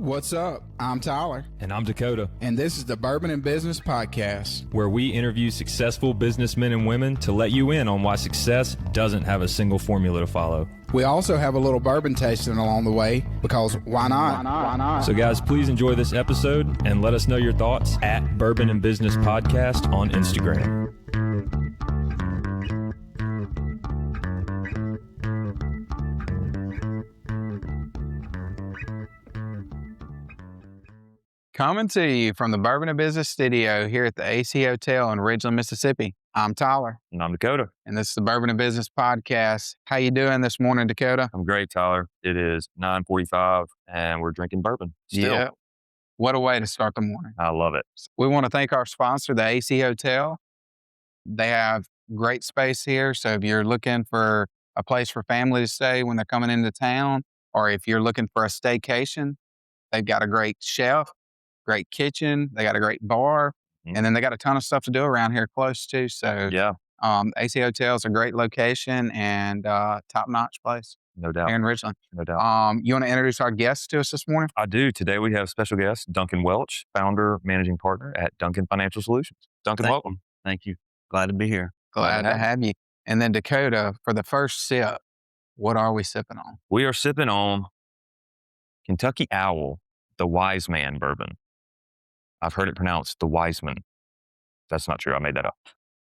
What's up? I'm Tyler. And I'm Dakota. And this is the Bourbon and Business Podcast, where we interview successful businessmen and women to let you in on why success doesn't have a single formula to follow. We also have a little bourbon tasting along the way because why not? Why not? So guys, please enjoy this episode and let us know your thoughts at Bourbon and Business Podcast on Instagram. Coming to you from the Bourbon and Business Studio here at the AC Hotel in Ridgeland, Mississippi. I'm Tyler. And I'm Dakota. And this is the Bourbon and Business Podcast. How you doing this morning, Dakota? I'm great, Tyler. It is 9:45 and we're drinking bourbon still. Yeah. What a way to start the morning. I love it. We want to thank our sponsor, the AC Hotel. They have great space here. So if you're looking for a place for family to stay when they're coming into town, or if you're looking for a staycation, they've got a great chef, great kitchen. They got a great bar, and then they got a ton of stuff to do around here close too. So yeah, AC Hotel is a great location and top-notch place. No doubt. Here in Ridgeland. No doubt. You want to introduce our guests to us this morning? I do. Today we have special guest, Duncan Welch, founder, managing partner at Duncan Financial Solutions. Duncan, welcome. Thank you. Glad to be here. Glad to have you. And then Dakota, for the first sip, what are we sipping on? We are sipping on Kentucky Owl, the Wiseman bourbon. I've heard it pronounced the Wiseman. That's not true. I made that up.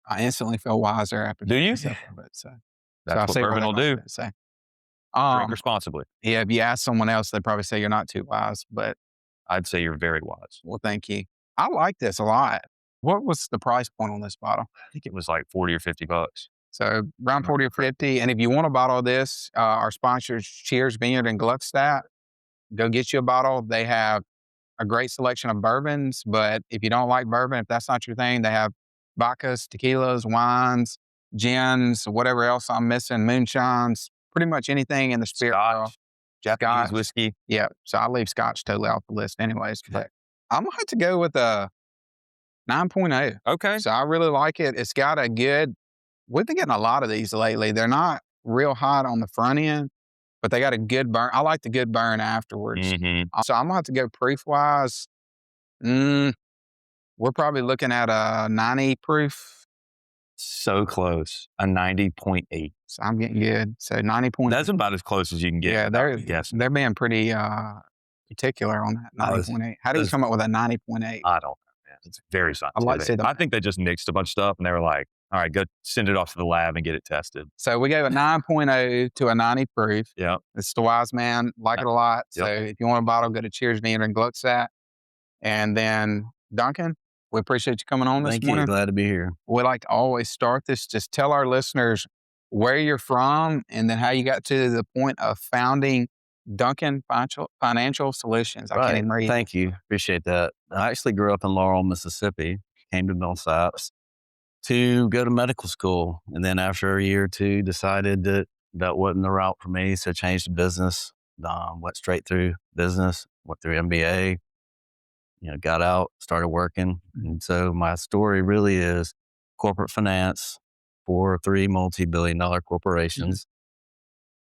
I instantly feel wiser after. Do you? So That's what bourbon will do. Say. Drink responsibly. Yeah, if you ask someone else, they'd probably say you're not too wise, but I'd say you're very wise. Well, thank you. I like this a lot. What was the price point on this bottle? I think it was like $40 or $50. So around 40 or 50. And if you want a bottle of this, our sponsors, Cheers Vineyard and Gluckstadt, go get you a bottle. They have a great selection of bourbons, but if you don't like bourbon, if that's not your thing, they have vodkas, tequilas, wines, gins, whatever else I'm missing, moonshines, pretty much anything in the spirit world. Japanese whiskey. Yeah, so I leave Scotch totally off the list anyways, but I'm going to have to go with a 9.0. Okay. So I really like it. It's got a good, we've been getting a lot of these lately. They're not real hot on the front end, but they got a good burn. I like the good burn afterwards. Mm-hmm. So I'm going to have to go proof-wise. We're probably looking at a 90 proof. So close. A 90.8. So I'm getting good. So 90.8. That's about as close as you can get. Yeah, they're being pretty particular on that 90.8. How do you come up with a 90.8? I don't know, man. It's very scientific. I'd like to see that. I think they just mixed a bunch of stuff and they were like, all right, go send it off to the lab and get it tested. So we gave a 9.0 to a 90 proof. Yeah. It's the Wiseman. Like it a lot. Yep. So if you want a bottle, go to Cheers Vineyard and Gluckstadt. And then Duncan, we appreciate you coming on this morning. Thank you. Glad to be here. We like to always start this. Just tell our listeners where you're from and then how you got to the point of founding Duncan Financial Solutions. I can't even read. Thank you. Appreciate that. I actually grew up in Laurel, Mississippi, came to Millsaps to go to medical school. And then after a year or two, decided that that wasn't the route for me. So changed to business, went straight through business, went through MBA, got out, started working. And so my story really is corporate finance for 3 multi-billion-dollar corporations,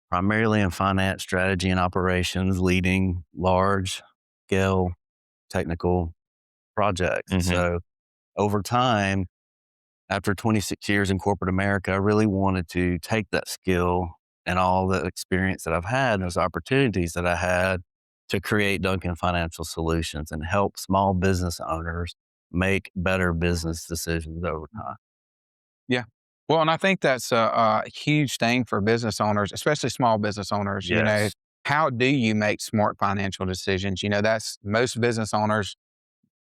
primarily in finance, strategy, and operations, leading large-scale technical projects. Mm-hmm. So over time, after 26 years in corporate America, I really wanted to take that skill and all the experience that I've had, those opportunities that I had, to create Duncan Financial Solutions and help small business owners make better business decisions over time. Yeah. Well, and I think that's a huge thing for business owners, especially small business owners. Yes. How do you make smart financial decisions? That's most business owners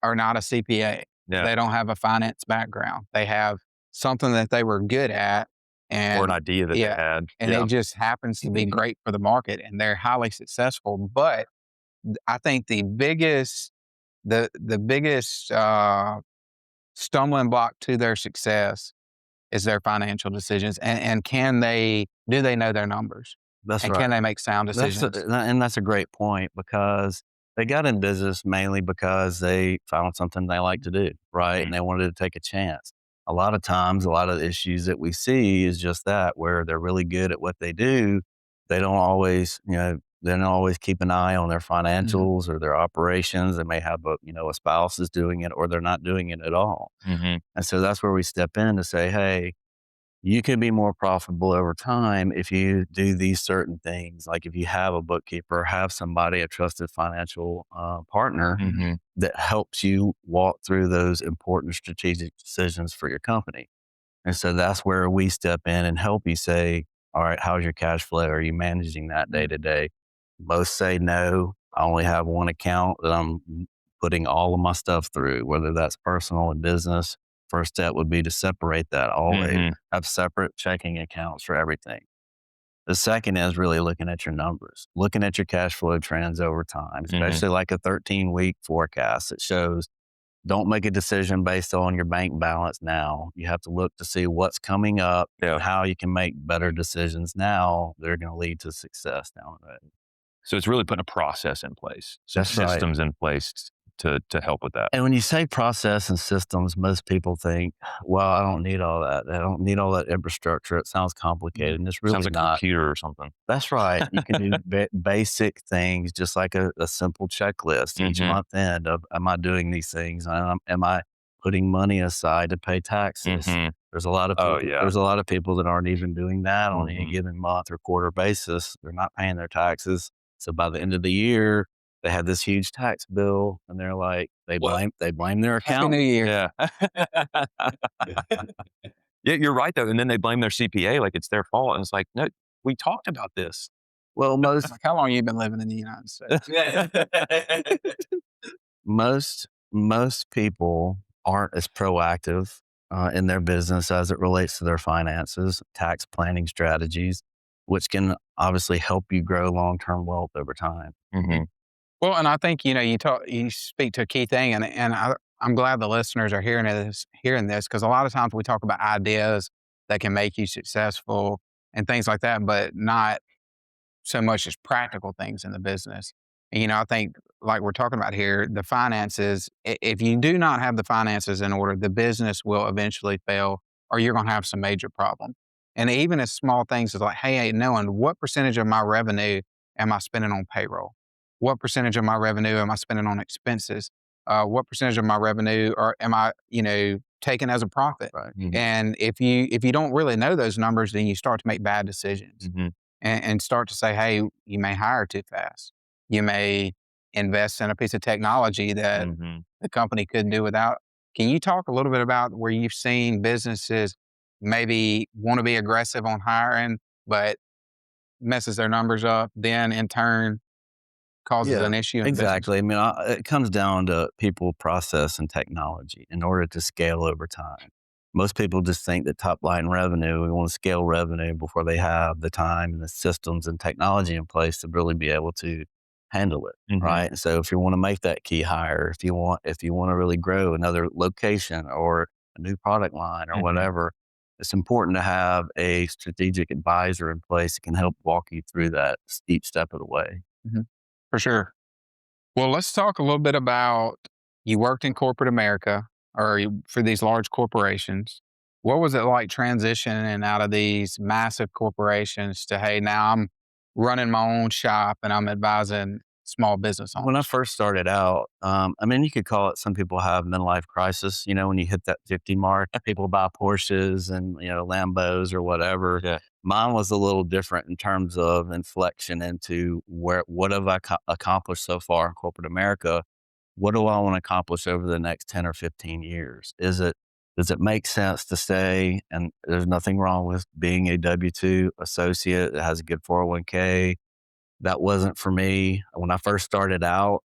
are not a CPA. Yeah. They don't have a finance background. They have something that they were good at. Or an idea that they had. And it just happens to be great for the market and they're highly successful. But I think the biggest stumbling block to their success is their financial decisions. And do they know their numbers? That's right. Can they make sound decisions? And that's a great point, because they got in business mainly because they found something they like to do, right? Mm-hmm. And they wanted to take a chance. A lot of times, a lot of the issues that we see is just that, where they're really good at what they do. They don't always, they don't always keep an eye on their financials or their operations. They may have a spouse is doing it, or they're not doing it at all. Mm-hmm. And so that's where we step in to say, hey, you can be more profitable over time if you do these certain things. Like if you have a bookkeeper, have somebody, a trusted financial partner Mm-hmm. that helps you walk through those important strategic decisions for your company. And so that's where we step in and help you say, all right, how's your cash flow? Are you managing that day to day? Most say no. I only have one account that I'm putting all of my stuff through, whether that's personal and business. First step would be to separate that always, Mm-hmm. have separate checking accounts for everything. The second is really looking at your numbers, looking at your cash flow trends over time, especially like a 13-week forecast that shows don't make a decision based on your bank balance now. You have to look to see what's coming up and how you can make better decisions now that are going to lead to success down the road. So it's really putting a process in place, some That's right. systems in place to help with that. And when you say process and systems, most people think, well, I don't need all that. I don't need all that infrastructure. It sounds complicated. And it's really Sounds like a not. computer or something. That's right. You can do basic things, just like a simple checklist each month end of, am I doing these things? Am I putting money aside to pay taxes? There's a lot of people, there's a lot of people that aren't even doing that on any given month or quarter basis. They're not paying their taxes. So by the end of the year, they had this huge tax bill, and they're like, they blame their Happy account. New Year. Yeah. Yeah, you're right though. And then they blame their CPA like it's their fault. And it's like, no, we talked about this. Well, Like, how long have you been living in the United States? most people aren't as proactive in their business as it relates to their finances, tax planning strategies, which can obviously help you grow long-term wealth over time. Well, and I think, you speak to a key thing, and I'm glad the listeners are hearing this, because a lot of times we talk about ideas that can make you successful and things like that, but not so much as practical things in the business. And, I think like we're talking about here, the finances, if you do not have the finances in order, the business will eventually fail, or you're going to have some major problem. And even as small things as like, hey, knowing what percentage of my revenue am I spending on payroll? What percentage of my revenue am I spending on expenses? What percentage of my revenue am I, taking as a profit? Right. And if you don't really know those numbers, then you start to make bad decisions and start to say, hey, you may hire too fast. You may invest in a piece of technology that the company couldn't do without. Can you talk a little bit about where you've seen businesses maybe want to be aggressive on hiring, but messes their numbers up, then in turn causes an issue in exactly. business? I mean, it comes down to people, process, and technology in order to scale over time. Most people just think that top line revenue, we want to scale revenue before they have the time and the systems and technology in place to really be able to handle it. Right. So if you want to make that key hire, if you want to really grow another location or a new product line or whatever, it's important to have a strategic advisor in place that can help walk you through that each step of the way. For sure. Well, let's talk a little bit about, you worked in corporate America for these large corporations. What was it like transitioning out of these massive corporations to, hey, now I'm running my own shop and I'm advising small business owners? When I first started out, I mean, you could call it, some people have midlife crisis, when you hit that 50 mark, people buy Porsches and, Lambos or whatever. Yeah. Mine was a little different in terms of inflection into what have I accomplished so far in corporate America? What do I want to accomplish over the next 10 or 15 years? Does it make sense to stay? And there's nothing wrong with being a W-2 associate that has a good 401k. That wasn't for me. When I first started out,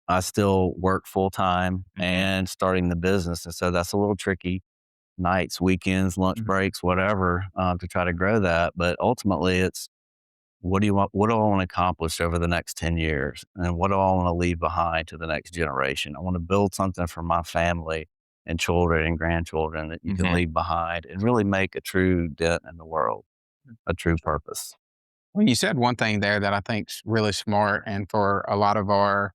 I still worked full time and starting the business. And so that's a little tricky. Nights, weekends, lunch breaks, whatever, to try to grow that. But ultimately it's, what do I want to accomplish over the next 10 years? And what do I want to leave behind to the next generation? I want to build something for my family and children and grandchildren that you can leave behind and really make a true dent in the world, a true purpose. Well, you said one thing there that I think's really smart, and for a lot of our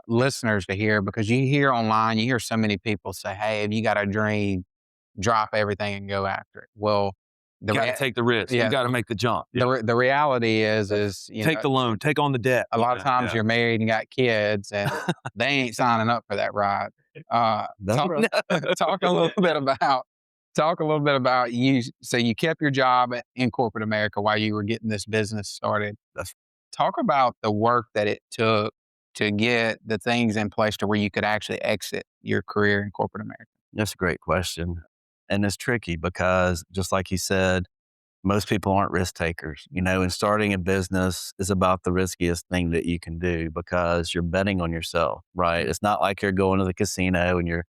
listeners to hear, because you hear online, you hear so many people say, hey, if you got a dream, drop everything and go after it. Well, the You got rea- to take the risk. yeah. You got to make the jump. the reality is you Take know, the loan. Take on the debt. a lot of times you're married and got kids, and they ain't signing up for that ride. That's right. Talk a little bit about you. So you kept your job in corporate America while you were getting this business started. Talk about the work that it took to get the things in place to where you could actually exit your career in corporate America. That's a great question. And it's tricky because just like you said, most people aren't risk takers, and starting a business is about the riskiest thing that you can do because you're betting on yourself, right? It's not like you're going to the casino and you're,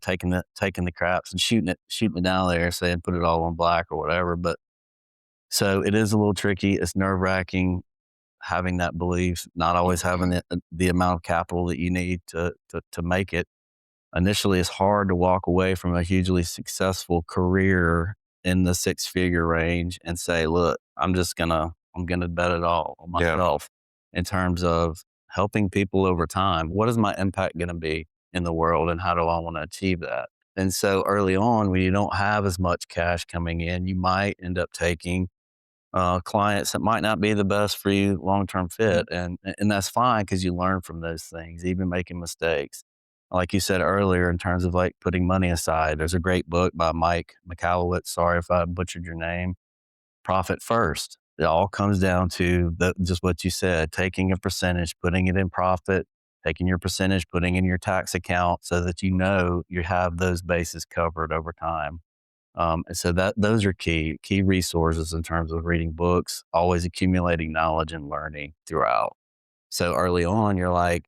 taking the craps and shooting it down there saying put it all on black or whatever. But so it is a little tricky. It's nerve wracking having that belief, not always having the amount of capital that you need to make it. Initially, it's hard to walk away from a hugely successful career in the 6-figure range and say, look, I'm gonna bet it all on myself in terms of helping people over time. What is my impact going to be in the world and how do I want to achieve that? And so early on, when you don't have as much cash coming in, you might end up taking clients that might not be the best for you long-term fit. And that's fine because you learn from those things, even making mistakes. Like you said earlier, in terms of like putting money aside, there's a great book by Mike Michalowicz. Sorry if I butchered your name. Profit First. It all comes down to just what you said, taking a percentage, putting it in profit, taking your percentage, putting in your tax account so that you have those bases covered over time. And so those are key resources in terms of reading books, always accumulating knowledge and learning throughout. So early on, you're like,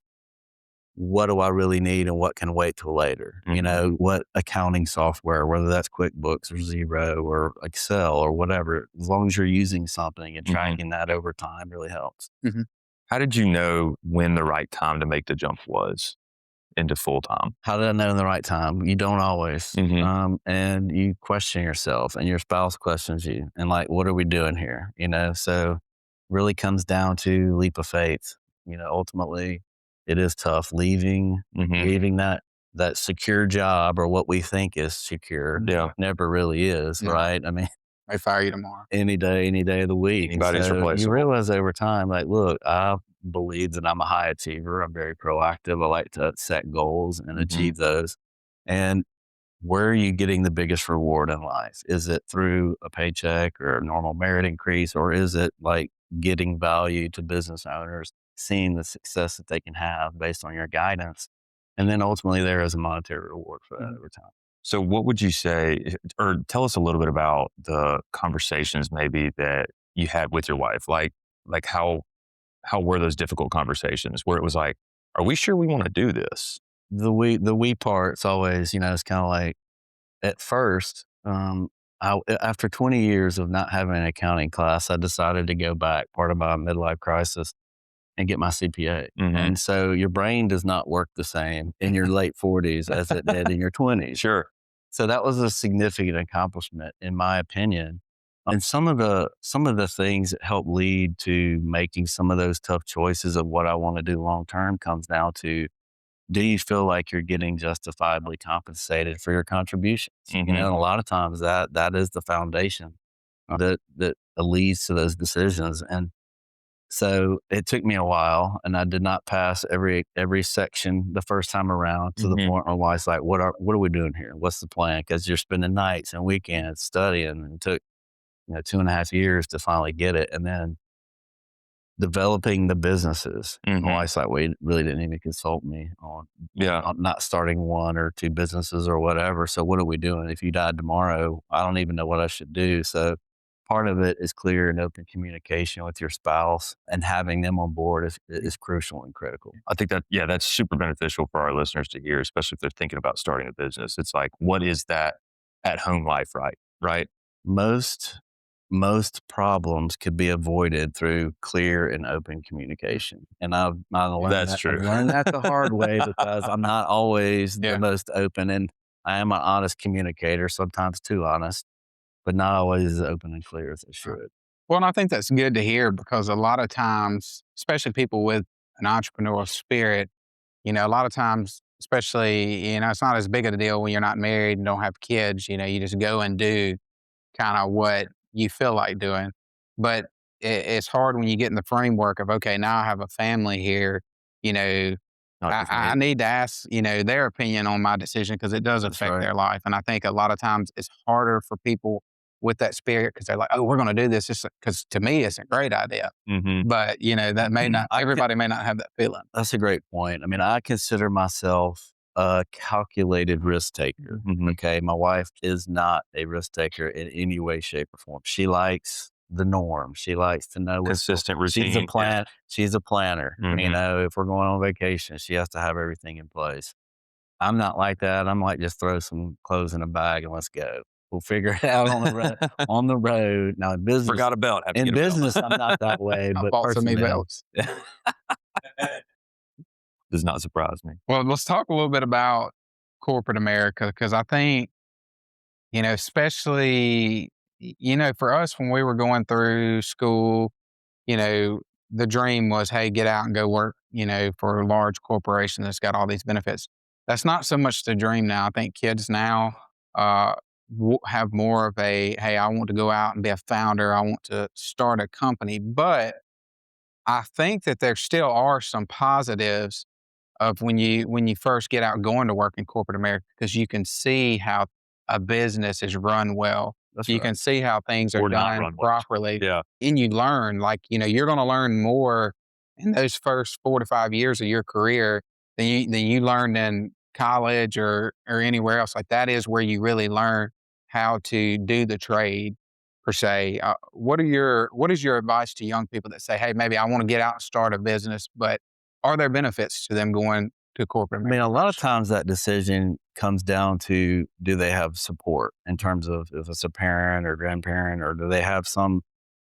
what do I really need and what can wait till later? Mm-hmm. What accounting software, whether that's QuickBooks or Xero or Excel or whatever, as long as you're using something and tracking that over time really helps. Mm-hmm. How did you know when the right time to make the jump was into full time? How did I know in the right time? You don't always. And you question yourself and your spouse questions you and like, what are we doing here? So really comes down to leap of faith. Ultimately it is tough leaving that secure job or what we think is secure. Never really is, right? I mean, I fire you tomorrow. Any day of the week. Anybody's replaceable. You realize over time, like, look, I believe that I'm a high achiever. I'm very proactive. I like to set goals and achieve those. And where are you getting the biggest reward in life? Is it through a paycheck or a normal merit increase, or is it like getting value to business owners, seeing the success that they can have based on your guidance? And then ultimately there is a monetary reward for that over time. So what would you say, or tell us a little bit about the conversations maybe that you had with your wife? Like how were those difficult conversations where it was like, are we sure we want to do this? The we part's always, it's kind of like at first, after 20 years of not having an accounting class, I decided to go back, part of my midlife crisis, and get my CPA. And so your brain does not work the same in your late 40s as it did in your 20s. Sure. So that was a significant accomplishment, in my opinion. And some of the things that help lead to making some of those tough choices of what I want to do long term comes down to, do you feel like you're getting justifiably compensated for your contributions? And a lot of times that is the foundation that leads to those decisions. And so it took me a while, and I did not pass every section the first time around to the point where my wife's like, what are we doing here? What's the plan? Because you're spending nights and weekends studying, and it took 2.5 years to finally get it. And then developing the businesses. My wife's like, we really didn't even consult me on not starting 1 or 2 businesses or whatever. So what are we doing? If you died tomorrow, I don't even know what I should do. So part of it is clear and open communication with your spouse, and having them on board is crucial and critical. I think that's super beneficial for our listeners to hear, especially if they're thinking about starting a business. It's like, what is that at home life, right? Most problems could be avoided through clear and open communication. And I've learned that the hard way because I'm not always the most open, and I am an honest communicator, sometimes too honest, but not always as open and clear as I should. Well, and I think that's good to hear because a lot of times, especially people with an entrepreneurial spirit, a lot of times, especially, it's not as big of a deal when you're not married and don't have kids, you just go and do. kind of what you feel like doing. But it's hard when you get in the framework of, okay, now I have a family here, you know, Not just I me. need to ask, their opinion on my decision because it does That's affect right. their life. And I think a lot of times it's harder for people with that spirit because they're like, oh, we're going to do this just because to me, it's a great idea. Mm-hmm. But, that may not, I can- everybody may not have that feeling. That's a great point. I mean, I consider myself a calculated risk taker. Mhm. Okay. My wife is not a risk taker in any way, shape, or form. She likes the norm. She likes to know what's Consistent routine. She's a yeah. plan. She's a planner. Mhm. If we're going on vacation, she has to have everything in place. I'm not like that. I'm like, just throw some clothes in a bag and let's go. We'll figure it out on the road. On the road. Now in business, Forgot a belt. Have to in get a belt. business, I'm not that way. I But bought so many personnel, belts. Does not surprise me. Well, let's talk a little bit about corporate America because I think, especially, for us when we were going through school, the dream was, hey, get out and go work, for a large corporation that's got all these benefits. That's not so much the dream now. I think kids now have more of a, hey, I want to go out and be a founder. I want to start a company. But I think that there still are some positives of when you first get out going to work in corporate America because you can see how a business is run well. that's You right. can see how things are Or not done run well. properly, Yeah. and you learn. Like you're going to learn more in those first 4 to 5 years of your career than you learned in college or anywhere else. Like that is where you really learn how to do the trade per se. What is your advice to young people that say, hey, maybe I want to get out and start a business, but are there benefits to them going to corporate I mean, a America? lot of times that decision comes down to, do they have support in terms of if it's a parent or grandparent, or do they have some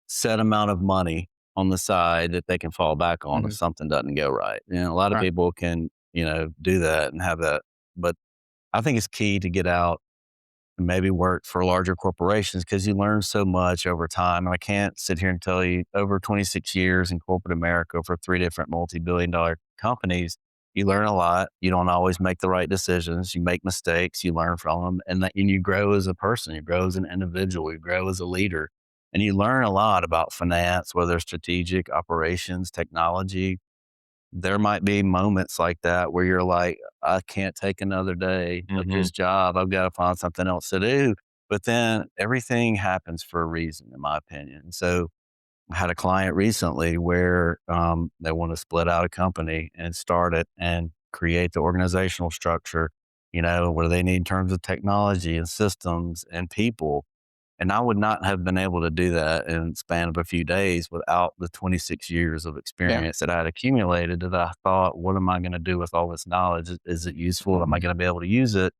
set amount of money on the side that they can fall back on if Mhm. something doesn't go right? A lot of Right. people can, do that and have that. But I think it's key to get out and maybe work for larger corporations because you learn so much over time. And I can't sit here and tell you, over 26 years in corporate America for 3 different multi-billion-dollar companies, you learn a lot. You don't always make the right decisions. You make mistakes. You learn from them, and you grow as a person. You grow as an individual. You grow as a leader, and you learn a lot about finance, whether it's strategic, operations, technology. There might be moments like that where you're like, I can't take another day of Mhm. this job. I've got to find something else to do. But then everything happens for a reason, in my opinion. So I had a client recently where they want to split out a company and start it and create the organizational structure, where they need in terms of technology and systems and people. And I would not have been able to do that in the span of a few days without the 26 years of Yeah. experience that I had accumulated, that I thought, what am I going to do with all this knowledge? Is it useful? Am I going to be able to use it?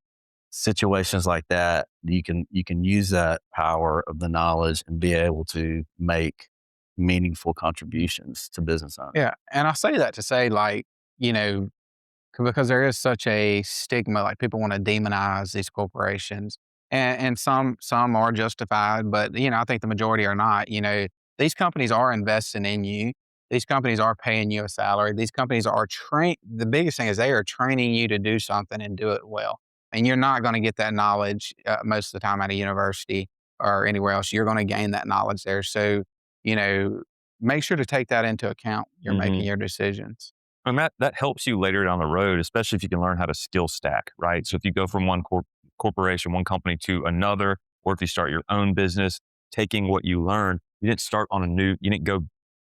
Situations like that, you can use that power of the knowledge and be able to make meaningful contributions to business owners. Yeah. And I say that to say, like, because there is such a stigma, like people want to demonize these corporations, and some are justified, but I think the majority are not. These companies are investing in you. These companies are paying you a salary. These companies are train. The biggest thing is they are training you to do something and do it well. And you're not going to get that knowledge most of the time at a university or anywhere else. You're going to gain that knowledge there. So you know, make sure to take that into account when you're making Mhm. your decisions. And that helps you later down the road, especially if you can learn how to skill stack, right? So if you go from one corporation, one company to another, or if you start your own business, taking what you learned, you didn't go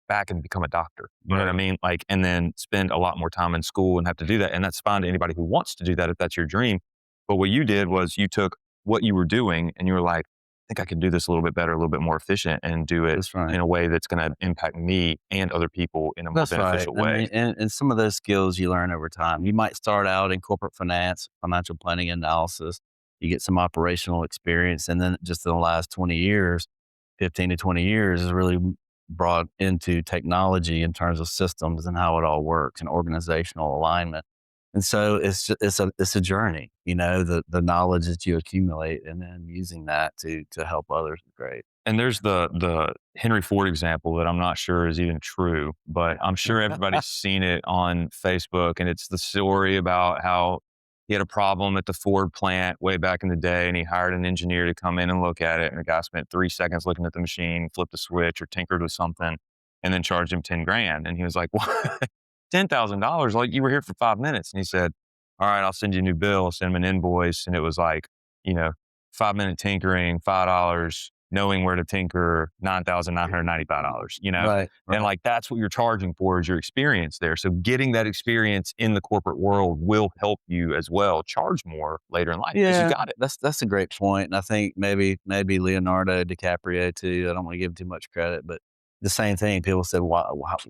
back and become a doctor. You know what I mean? Like, and then spend a lot more time in school and have to do that. And that's fine to anybody who wants to do that if that's your dream. But what you did was you took what you were doing and you were like, I think I can do this a little bit better, a little bit more efficient, and do it That's right. in a way that's going to impact me and other people in a more That's right. beneficial way. I mean, and some of those skills you learn over time. You might start out in corporate finance, financial planning analysis. You get some operational experience. And then just in the last 20 years, 15 to 20 years is really brought into technology in terms of systems and how it all works and organizational alignment. And so it's a journey, the knowledge that you accumulate and then using that to help others is great. And there's the Henry Ford example that I'm not sure is even true, but I'm sure everybody's seen it on Facebook. And it's the story about how he had a problem at the Ford plant way back in the day, and he hired an engineer to come in and look at it. And the guy spent 3 seconds looking at the machine, flipped a switch or tinkered with something, and then charged him 10 grand. And he was like, what? $10,000? Like, you were here for 5 minutes. And he said, all right, I'll send you a new bill, send him an invoice. And it was like, 5-minute tinkering, $5, knowing where to tinker, $9,995, Right. And like, that's what you're charging for, is your experience there. So getting that experience in the corporate world will help you as well charge more later in life. 'Cause Yeah, you got it. that's a great point. And I think maybe Leonardo DiCaprio too. I don't want to give him too much credit, but the same thing. People said, why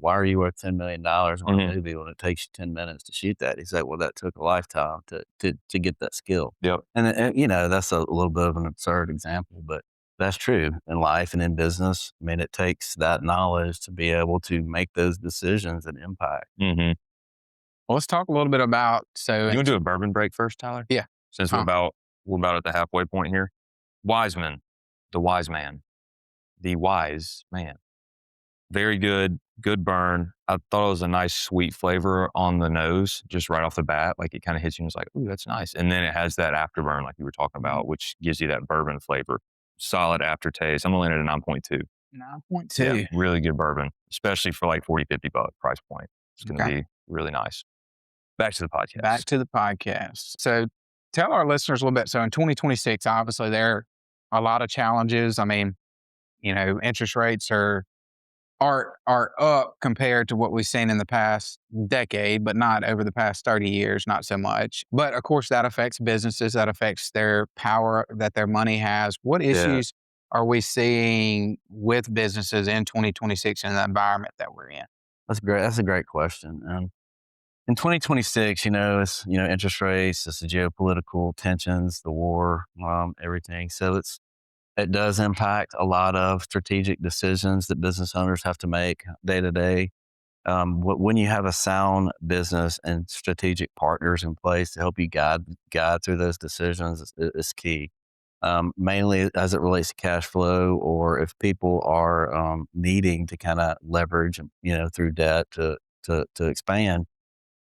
are you worth $10 million on a movie when it takes you 10 minutes to shoot that? He said, well, that took a lifetime to get that skill. Yep. And that's a little bit of an absurd example, but that's true in life and in business. I mean, it takes that knowledge to be able to make those decisions and impact. Mm-hmm. Well, let's talk a little bit about, You want to do a bourbon break first, Tyler? Yeah. Since we're about at the halfway point here. Wiseman, the wise man. The wise man. Very good burn. I thought it was a nice sweet flavor on the nose, just right off the bat. Like, it kind of hits you and it's like, ooh, that's nice. And then it has that afterburn, like you were talking about, which gives you that bourbon flavor. Solid aftertaste. I'm going to land at a 9.2. 9.2. Yeah, really good bourbon, especially for like $40, $50 price point. It's going to be really nice. Back to the podcast. Back to the podcast. So tell our listeners a little bit. So in 2026, obviously there are a lot of challenges. I mean, interest rates are up compared to what we've seen in the past decade, but not over the past 30 years, not so much. But of course, that affects businesses, that affects their power that their money has. What issues are we seeing with businesses in 2026 in the environment that we're in? That's great. That's a great question. In 2026, it's, interest rates, it's the geopolitical tensions, the war, everything. So it does impact a lot of strategic decisions that business owners have to make day to day. When you have a sound business and strategic partners in place to help you guide through those decisions is key. Mainly as it relates to cash flow, or if people are needing to kind of leverage, through debt to expand.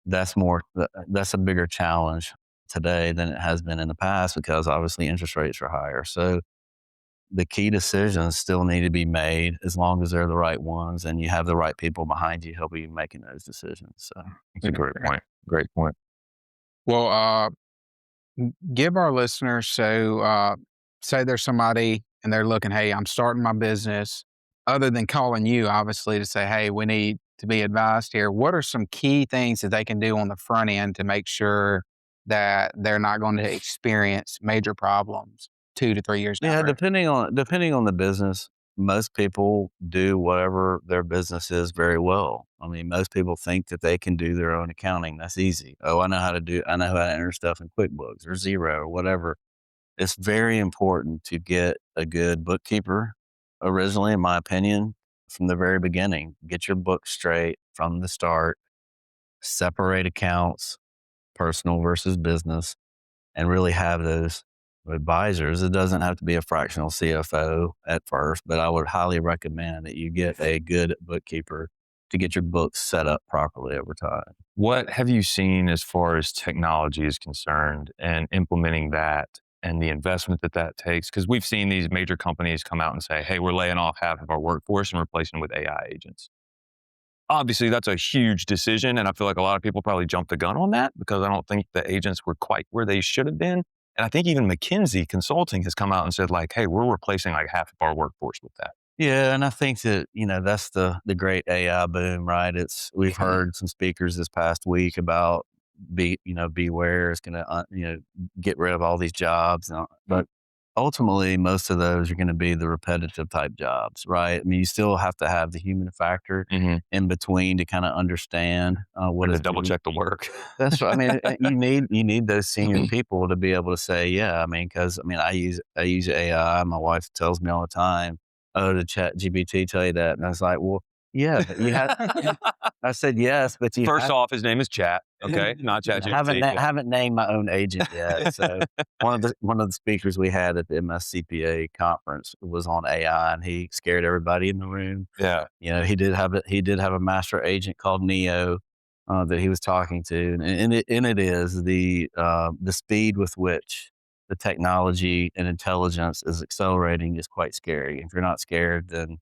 That's a bigger challenge today than it has been in the past, because obviously interest rates are higher. So the key decisions still need to be made, as long as they're the right ones and you have the right people behind you helping you making those decisions. So that's a great point. Great point. Well, give our listeners, say there's somebody and they're looking, hey, I'm starting my business, other than calling you, obviously, to say, hey, we need to be advised here. What are some key things that they can do on the front end to make sure that they're not going to experience major problems 2 to 3 years down the road? Depending on the business, most people do whatever their business is very well. I mean, most people think that they can do their own accounting. That's easy. Oh, I know how to enter stuff in QuickBooks or Xero or whatever. It's very important to get a good bookkeeper. Originally, in my opinion, from the very beginning, get your book straight from the start, separate accounts, personal versus business, and really have those advisors. It doesn't have to be a fractional CFO at first, but I would highly recommend that you get a good bookkeeper to get your books set up properly over time. What have you seen as far as technology is concerned and implementing that and the investment that takes? Because we've seen these major companies come out and say, hey, we're laying off half of our workforce and replacing them with AI agents. Obviously, that's a huge decision. And I feel like a lot of people probably jumped the gun on that, because I don't think the agents were quite where they should have been. And I think even McKinsey Consulting has come out and said, like, hey, we're replacing like half of our workforce with that. Yeah, and I think that, that's the great AI boom, right? We've heard some speakers this past week about beware, it's going to get rid of all these jobs, but ultimately most of those are going to be the repetitive type jobs, right? I mean, you still have to have the human factor in between to kind of understand what is double check the work. That's right. I mean, you need those senior people to be able to say, yeah. I mean, because I use AI. My wife tells me all the time, oh, did ChatGPT tell you that? And I was like, well, yeah, but you have. I said yes, but you first off, his name is Chat, okay, not ChatGPT. I haven't named my own agent yet. So one of the speakers we had at the MSCPA conference was on AI, and he scared everybody in the room. Yeah, he did have a master agent called Neo, that he was talking to, and it is the speed with which the technology and intelligence is accelerating is quite scary. If you're not scared, then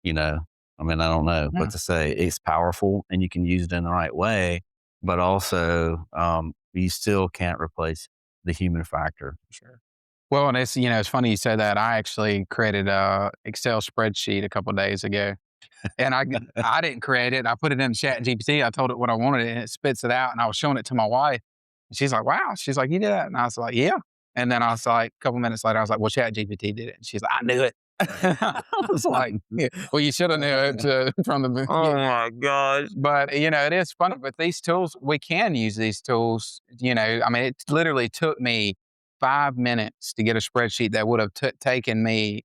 I don't know what to say. It's powerful, and you can use it in the right way, but also you still can't replace the human factor. Sure. Well, and it's funny you said that. I actually created a Excel spreadsheet a couple of days ago, and I didn't create it. I put it in ChatGPT. I told it what I wanted, and it spits it out. And I was showing it to my wife, and she's like, "Wow!" She's like, "You did that?" And I was like, "Yeah." And then I was like, a couple minutes later, I was like, "Well, ChatGPT did it." And she's like, "I knew it." I was like, "Well, you should have knew it from the beginning." Oh my gosh! But it is funny. But these tools, we can use these tools. It literally took me 5 minutes to get a spreadsheet that would have taken me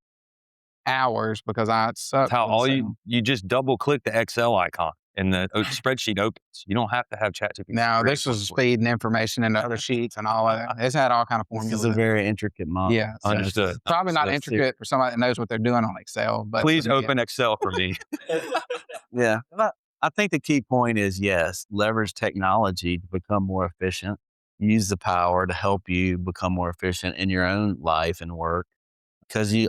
hours because I suck. That's how you just double click the Excel icon and the spreadsheet opens. You don't have to have ChatGPT. Now, this was speed and information into other sheets and all of that. It's had all kind of formulas. This is a very intricate model. Yeah. So Understood. probably not intricate for somebody that knows what they're doing on Excel. But Please open Excel for me. Yeah. I think the key point is, yes, leverage technology to become more efficient. Use the power to help you become more efficient in your own life and work, because you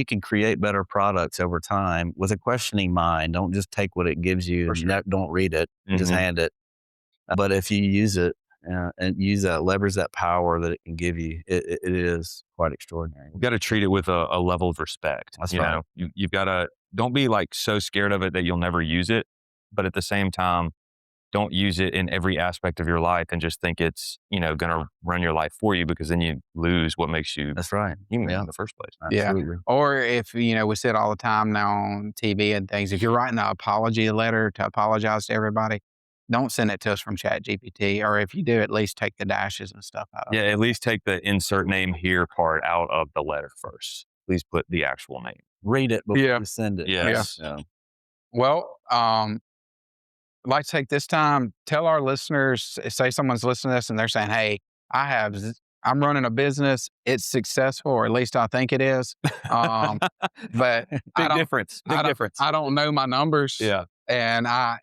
can create better products over time with a questioning mind. Don't just take what it gives you and don't read it, just hand it. But if you use it and leverage that power that it can give you, it is quite extraordinary. You've got to treat it with a level of respect. That's right. You've got to, don't be like so scared of it that you'll never use it. But at the same time, don't use it in every aspect of your life and just think it's, going to run your life for you, because then you lose what makes you That's right. human in the first place. Absolutely. Yeah. Or if, we see it all the time now on TV and things, if you're writing an apology letter to apologize to everybody, don't send it to us from ChatGPT. Or if you do, at least take the dashes and stuff out of it. Yeah, at least take the insert name here part out of the letter first. Please put the actual name. Read it before you send it. Yes. Yeah. Well, I'd like to take this time, tell our listeners, say someone's listening to this and they're saying, "Hey, I'm running a business. It's successful, or at least I think it is." But Big difference. I don't know my numbers. Yeah. And I've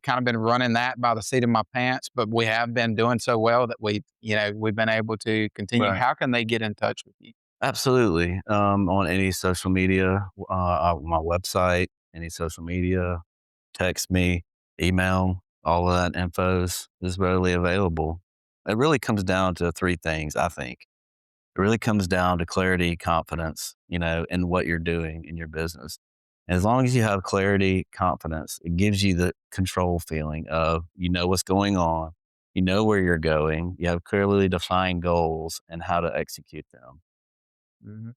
kind of been running that by the seat of my pants, but we have been doing so well that we've been able to continue. Right. How can they get in touch with you? Absolutely. On any social media, my website, any social media, text me, email, all of that info is readily available. It really comes down to three things, I think. It really comes down to clarity, confidence, in what you're doing in your business. And as long as you have clarity, confidence, it gives you the control feeling of, what's going on, where you're going, you have clearly defined goals and how to execute them. Mm-hmm.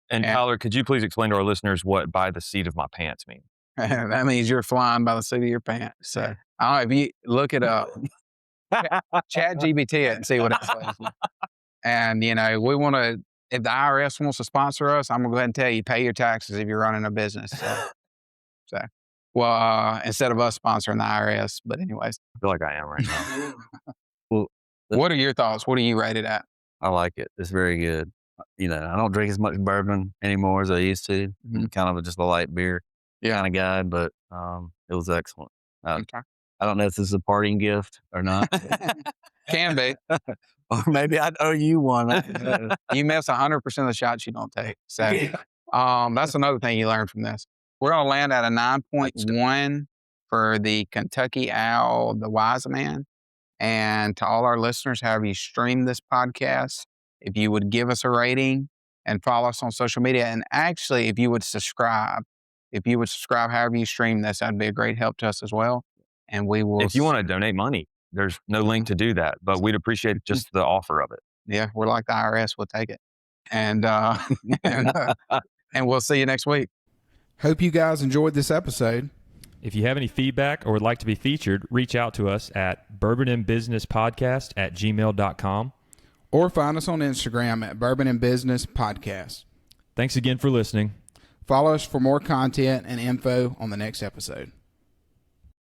And Tyler, could you please explain to our listeners what "by the seat of my pants" means? That means you're flying by the seat of your pants. So I don't know if you look it up, ChatGPT it and see what it says. And, we want to, if the IRS wants to sponsor us, I'm going to go ahead and tell you, pay your taxes if you're running a business. Instead of us sponsoring the IRS. But anyways. I feel like I am right now. Well, what are your thoughts? What do you rate it at? I like it. It's very good. I don't drink as much bourbon anymore as I used to. I'm kind of just a light beer kind of guy, but it was excellent. Okay. I don't know if this is a parting gift or not. Can be. Or maybe I'd owe you one. You miss 100% of the shots you don't take. So that's another thing you learn from this. We're going to land at a 9.1 for the Kentucky Owl, the Wiseman. And to all our listeners, however you stream this podcast, if you would give us a rating and follow us on social media, and actually, if you would subscribe however you stream this, that'd be a great help to us as well. And we will. If you want to donate money, there's no link to do that, but we'd appreciate just the offer of it. Yeah, we're like the IRS. We'll take it. And we'll see you next week. Hope you guys enjoyed this episode. If you have any feedback or would like to be featured, reach out to us at bourbonandbusinesspodcast@gmail.com. Or find us on Instagram at Bourbon and Business Podcast. Thanks again for listening. Follow us for more content and info on the next episode.